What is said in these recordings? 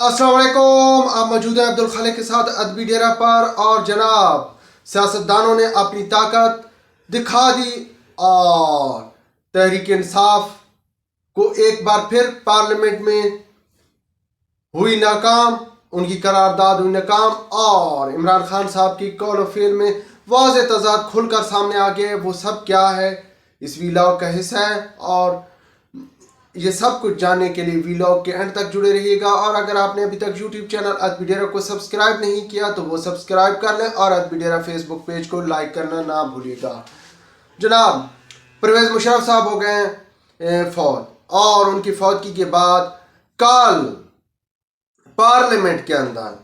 अस्सलाम वालेकुम। आप मौजूद हैं अब्दुल खालिक के साथ अदबी डेरा पर। और जनाब, सियासतदानों ने अपनी ताकत दिखा दी और तहरीक इंसाफ को एक बार फिर पार्लियामेंट में हुई नाकाम, उनकी करारदाद हुई नाकाम और इमरान खान साहब की कौल और फेल में वाज़ेह तज़ाद खुलकर सामने आ गए। वो सब क्या है, इस वीलॉग का हिस्सा है और ये सब कुछ जानने के लिए वीलॉग के एंड तक जुड़े रहिएगा। और अगर आपने अभी तक यूट्यूब चैनल अदबी डेरा को सब्सक्राइब नहीं किया तो वो सब्सक्राइब कर लें और अदबी डेरा फेसबुक पेज को लाइक करना ना भूलिएगा। जनाब, परवेज़ मुशर्रफ साहब हो गए फौत और उनकी फौतगी के बाद कल पार्लियामेंट के अंदर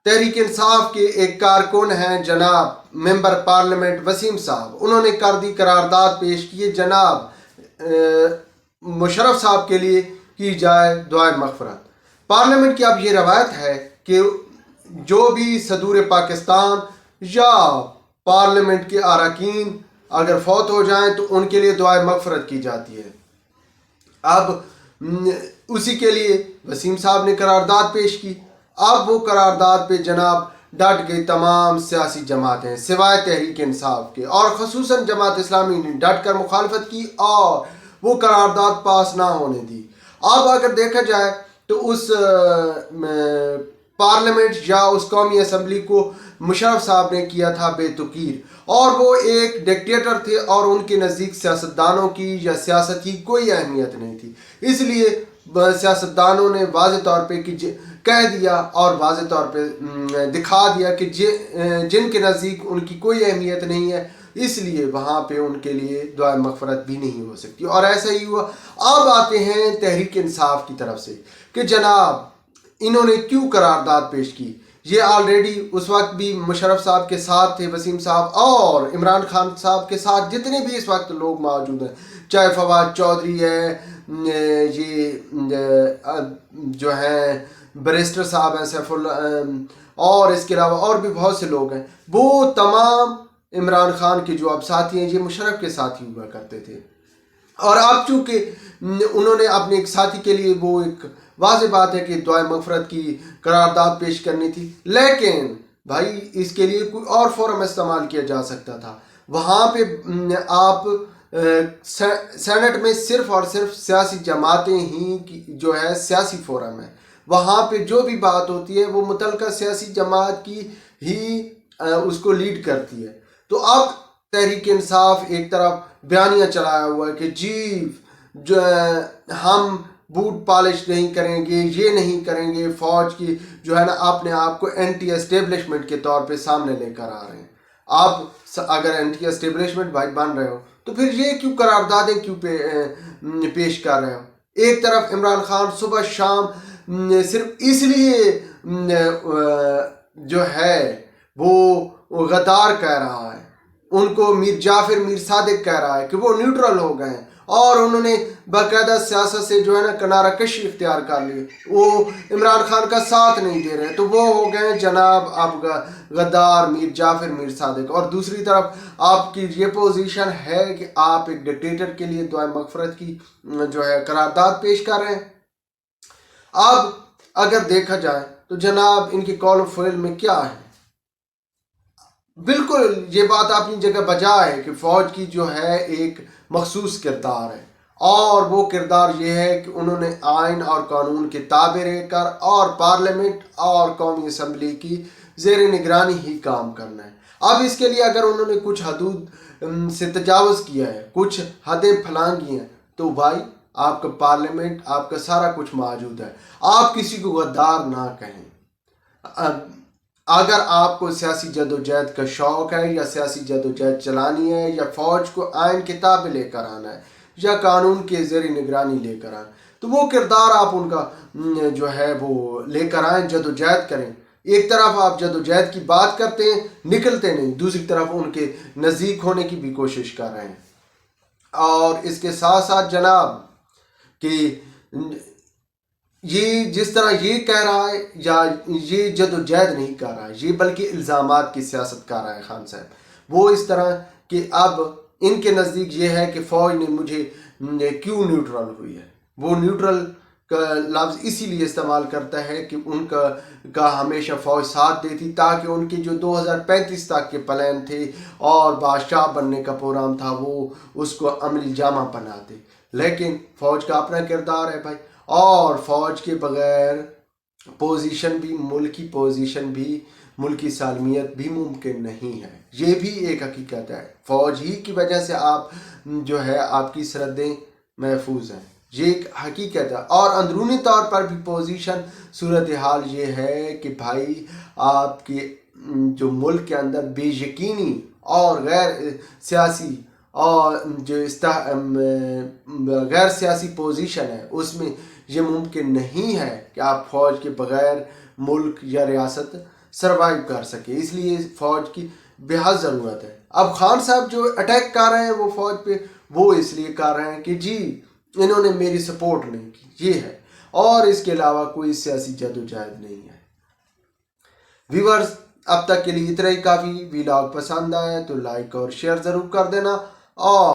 तहरीक इंसाफ के एक कारकुन हैं जनाब मेंबर पार्लियामेंट वसीम साहब, उन्होंने कर दी करारदाद पेश की। जनाब मुशर्रफ साहब के लिए की जाए दुआए मग़फ़िरत। पार्लियामेंट की अब ये रवायत है कि जो भी सदूर पाकिस्तान या पार्लियामेंट के अरकान अगर फौत हो जाएं तो उनके लिए दुआए मग़फ़िरत की जाती है। अब उसी के लिए वसीम साहब ने करारदाद पेश की। अब वो करारदाद पे जनाब डट गई तमाम सियासी जमातें सिवाय तहरीक इंसाफ के, और ख़ुसूसन जमात इस्लामी ने डट कर मुखालफत की और वो करारदाद पास ना होने दी। अब अगर देखा जाए तो उस पार्लियामेंट या उस कौमी असम्बली को मुशर्रफ साहब ने किया था बेतुकीर, और वो एक डिक्टेटर थे और उनके नज़दीक सियासतदानों की या सियासत की कोई अहमियत नहीं थी। इसलिए सियासतदानों ने वाज़ेह तौर पे कह दिया और वाज़ेह तौर पे दिखा दिया कि जिनके नज़दीक उनकी कोई अहमियत नहीं है, इसलिए वहाँ पे उनके लिए दुआ मग़फ़िरत भी नहीं हो सकती। और ऐसा ही हुआ। अब आते हैं तहरीक इंसाफ की तरफ से कि जनाब इन्होंने क्यों करारदाद पेश की। ये ऑलरेडी उस वक्त भी मुशर्रफ साहब के साथ थे, वसीम साहब और इमरान खान साहब के साथ जितने भी इस वक्त लोग मौजूद हैं, चाहे फवाद चौधरी है, ये जो है बैरिस्टर साहब हैं सैफुल, और इसके अलावा और भी बहुत से लोग हैं, वो तमाम इमरान खान के जो अब साथी हैं ये मुशर्रफ के साथी हुआ करते थे। और अब चूँकि उन्होंने अपने एक साथी के लिए वो एक वाज़ेह बात है कि दुआ मग़फ़िरत की करारदाद पेश करनी थी, लेकिन भाई इसके लिए कोई और फोरम इस्तेमाल किया जा सकता था। वहाँ पे आप सेनेट में सिर्फ़ और सिर्फ सियासी जमातें ही जो है सियासी फोरम है, वहाँ पे जो भी बात होती है वो मुतल्लिका सियासी जमात की ही उसको लीड करती है। तो अब तहरीक इंसाफ एक तरफ बयानिया चलाया हुआ है कि जी जो हम बूट पॉलिश नहीं करेंगे, ये नहीं करेंगे, फ़ौज की जो है ना अपने आप को एंटी एस्टेब्लिशमेंट के तौर पे सामने लेकर आ रहे हैं। आप अगर एंटी एस्टेब्लिशमेंट भाई बन रहे हो तो फिर ये क्यों करारदादें क्यों पेश कर रहे हो। एक तरफ इमरान खान सुबह शाम सिर्फ इसलिए जो है वो गद्दार कह रहा है, उनको मीर जाफिर मीर सादिक कह रहा है कि वो न्यूट्रल हो गए और उन्होंने बाकायदा सियासत से जो है ना किनारा कशी इख्तियार कर ली, वो इमरान खान का साथ नहीं दे रहे, तो वो हो गए जनाब अब गद्दार मीर जाफिर मीर सादिक। और दूसरी तरफ आपकी ये पोजीशन है कि आप एक डिक्टेटर के लिए दुआ मग़फ़िरत की जो है करारदाद पेश कर रहे हैं। अब अगर देखा जाए तो जनाब इनकी कॉल ऑफ फेल में क्या है, बिल्कुल ये बात अपनी जगह बजा है कि फ़ौज की जो है एक मखसूस किरदार है, और वो किरदार ये है कि उन्होंने आइन और कानून के ताबे रहकर और पार्लियामेंट और कौमी असम्बली की ज़ेर निगरानी ही काम करना है। अब इसके लिए अगर उन्होंने कुछ हदूद से तजावुज़ किया है, कुछ हदें फलांगी हैं, तो भाई आपका पार्लियामेंट आपका सारा कुछ मौजूद है, आप किसी को गद्दार ना कहें। अगर आपको सियासी जदोजहद का शौक़ है या सियासी जदोजहद चलानी है या फ़ौज को आइन किताबें लेकर आना है या कानून के ज़रिए निगरानी लेकर आना, तो वो किरदार आप उनका जो है वो लेकर आएँ, जदोजहद करें। एक तरफ आप जदोजहद की बात करते हैं, निकलते नहीं, दूसरी तरफ उनके नज़दीक होने की भी कोशिश कर रहे हैं। और इसके साथ साथ जनाब कि ये जिस तरह ये कह रहा है या ये जदोजहद नहीं कर रहा है, ये बल्कि इल्ज़ामात की सियासत कर रहा है खान साहब। वो इस तरह कि अब इनके नज़दीक ये है कि फ़ौज ने मुझे क्यों न्यूट्रल हुई है, वो न्यूट्रल کا لفظ اسی لیے استعمال کرتا ہے کہ ان کا ہمیشہ فوج ساتھ دیتی، تاکہ ان کے جو 2035 تک کے پلان تھے اور بادشاہ بننے کا پروگرام تھا وہ اس کو عملی جامہ بناتے۔ لیکن فوج کا اپنا کردار ہے بھائی، اور فوج کے بغیر پوزیشن بھی، ملکی پوزیشن بھی، ملکی سالمیت بھی ممکن نہیں ہے۔ یہ بھی ایک حقیقت ہے، فوج ہی کی وجہ سے آپ جو ہے آپ کی سرحدیں محفوظ ہیں، یہ ایک حقیقت ہے۔ اور اندرونی طور پر بھی پوزیشن صورتحال یہ ہے کہ بھائی آپ کے جو ملک کے اندر بے یقینی اور غیر سیاسی اور جو غیر سیاسی پوزیشن ہے اس میں یہ ممکن نہیں ہے کہ آپ فوج کے بغیر ملک یا ریاست سروائیو کر سکے، اس لیے فوج کی بے حد ضرورت ہے۔ اب خان صاحب جو اٹیک کر رہے ہیں وہ فوج پہ، وہ اس لیے کر رہے ہیں کہ جی انہوں نے میری سپورٹ نہیں کی، یہ ہے، اور اس کے علاوہ کوئی سیاسی جدوجہد نہیں ہے۔ ویورز، اب تک کے لیے اتنا ہی کافی۔ ویلاگ پسند آئے تو لائک اور شیئر ضرور کر دینا، اور